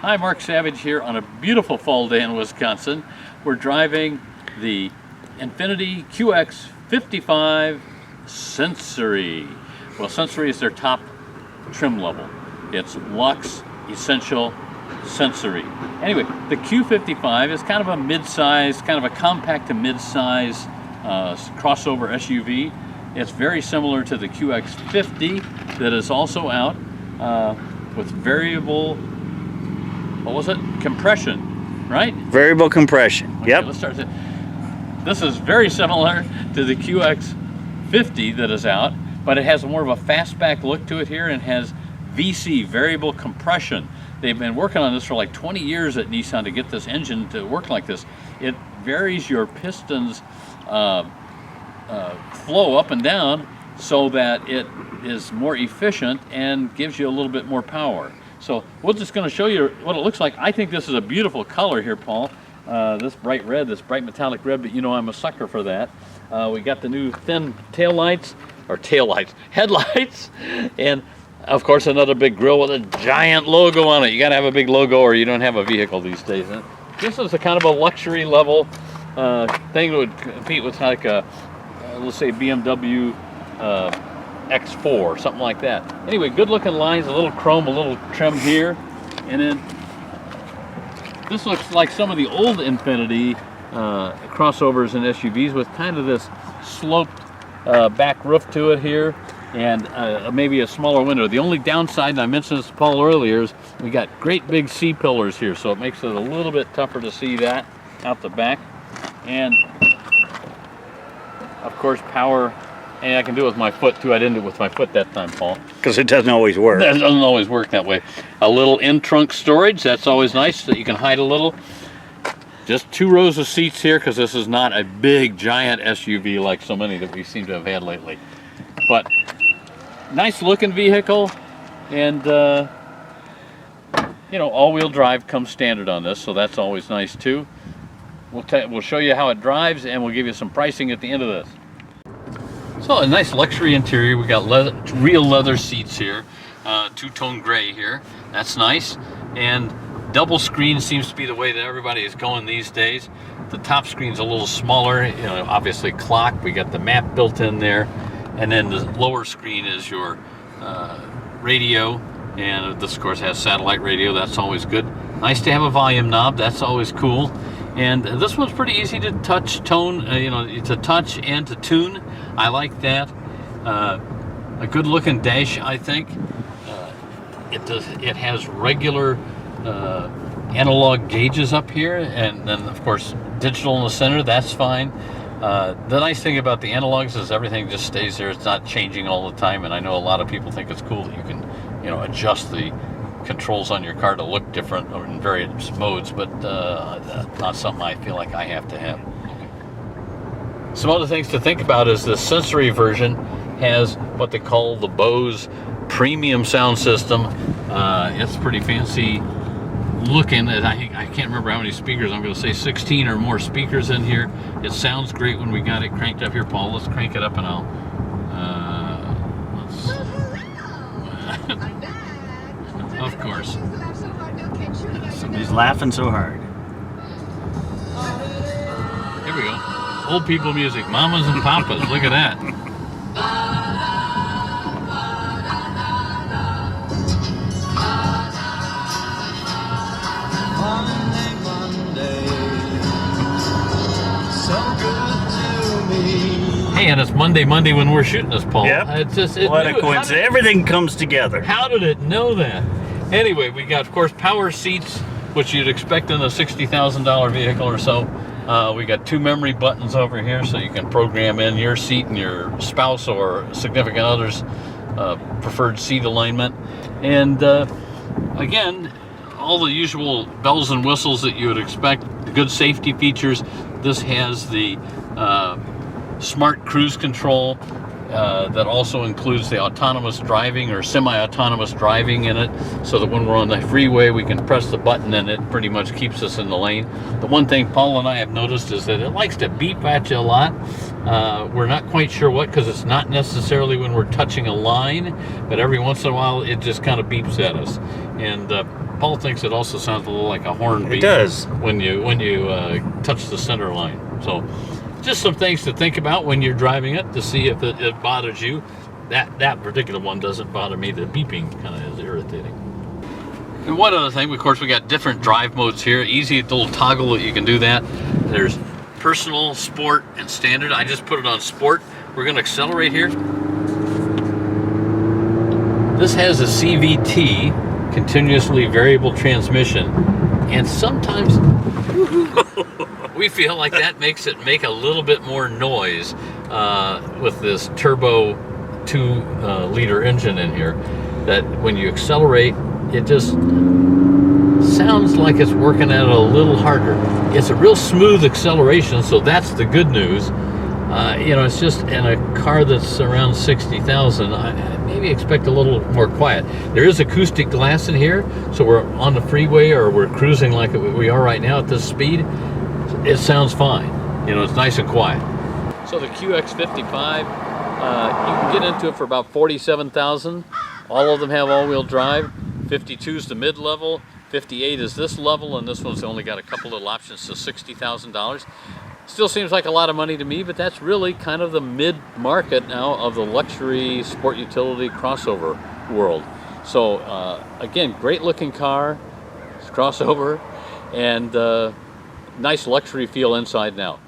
Hi, Mark Savage here on a beautiful fall day in Wisconsin. We're driving the Infiniti QX55 Sensory. Well, Sensory is their top trim level. It's Luxe, Essential, Sensory. Anyway, the Q55 is kind of a mid-size, kind of a compact to mid-size crossover SUV. It's very similar to the QX50 that is also out with variable, what was it? Compression, right? Variable compression. Okay, yep. Let's start. This is very similar to the QX50 that is out, but it has more of a fastback look to it here and has VC, variable compression. They've been working on this for like 20 years at Nissan to get this engine to work like this. It varies your pistons flow up and down so that it is more efficient and gives you a little bit more power. So we're just going to show you what it looks like. I think this is a beautiful color here, Paul. This bright red, this bright metallic red, but you know I'm a sucker for that. We got the new thin headlights, and of course another big grille with a giant logo on it. You got to have a big logo or you don't have a vehicle these days. This is a kind of a luxury level thing that would compete with like a, let's say BMW X4 or something like that. Anyway, good looking lines, a little chrome, a little trim here, and then this looks like some of the old Infiniti crossovers and SUVs with kind of this sloped back roof to it here, and maybe a smaller window. The only downside, and I mentioned this to Paul earlier, is we got great big C-pillars here, so it makes it a little bit tougher to see that out the back. And of course power, and I can do it with my foot too. I didn't do it with my foot that time, Paul. Because it doesn't always work. It doesn't always work that way. A little in-trunk storage, that's always nice, that you can hide a little. Just 2 rows of seats here, because this is not a big, giant SUV like so many that we seem to have had lately. But nice looking vehicle, and you know, all-wheel drive comes standard on this, so that's always nice too. We'll show you how it drives, and we'll give you some pricing at the end of this. So a nice luxury interior. We got real leather seats here, two-tone gray here. That's nice. And double screen seems to be the way that everybody is going these days. The top screen's a little smaller, you know, obviously clock. We got the map built in there, and then the lower screen is your radio, and this of course has satellite radio. That's always good. Nice to have a volume knob. That's always cool. And this one's pretty easy to touch, tone, you know, to touch and to tune. I like that. A good looking dash, I think. It has regular analog gauges up here, and then of course digital in the center. That's fine. The nice thing about the analogs is everything just stays there. It's not changing all the time, and I know a lot of people think it's cool that you can, you know, adjust the controls on your car to look different or in various modes, but not something I feel like I have to have. Some other things to think about is the Sensory version has what they call the Bose premium sound system. It's pretty fancy looking, and I can't remember how many speakers. I'm going to say 16 or more speakers in here. It sounds great when we got it cranked up here, Paul. Let's crank it up and I'll of course. Somebody's laughing so hard. Here we go. Old people music. Mamas and papas. Look at that. Hey, and it's Monday when we're shooting this, Paul. Yep. What a coincidence. Everything comes together. How did it know that? Anyway, we got, of course, power seats, which you'd expect in a $60,000 vehicle or so. We got 2 memory buttons over here, so you can program in your seat and your spouse or significant other's preferred seat alignment. And again, all the usual bells and whistles that you would expect. The good safety features. This has the smart cruise control. That also includes the autonomous driving or semi-autonomous driving in it, so that when we're on the freeway we can press the button and it pretty much keeps us in the lane. The one thing Paul and I have noticed is that it likes to beep at you a lot. We're not quite sure what, because it's not necessarily when we're touching a line, but every once in a while it just kind of beeps at us. And Paul thinks it also sounds a little like a horn beat. It does. When you touch the center line. So just some things to think about when you're driving it to see if it bothers you. That particular one doesn't bother me. The beeping kind of is irritating. And one other thing, of course, we got different drive modes here. Easy little toggle that you can do that. There's personal, sport, and standard. I just put it on sport. We're going to accelerate here. This has a CVT, continuously variable transmission, and sometimes we feel like that makes it make a little bit more noise with this turbo 2-liter engine in here, that when you accelerate, it just sounds like it's working at it a little harder. It's a real smooth acceleration, so that's the good news. You know, it's just in a car that's around 60,000, I maybe expect a little more quiet. There is acoustic glass in here, so we're on the freeway or we're cruising like we are right now at this speed. It sounds fine. You know, it's nice and quiet. So the QX55, you can get into it for about 47,000. All of them have all-wheel drive. 52 is the mid-level, 58 is this level, and this one's only got a couple little options to $60,000. Still seems like a lot of money to me, but that's really kind of the mid-market now of the luxury sport utility crossover world. So again, great looking car, it's crossover, and nice luxury feel inside and out.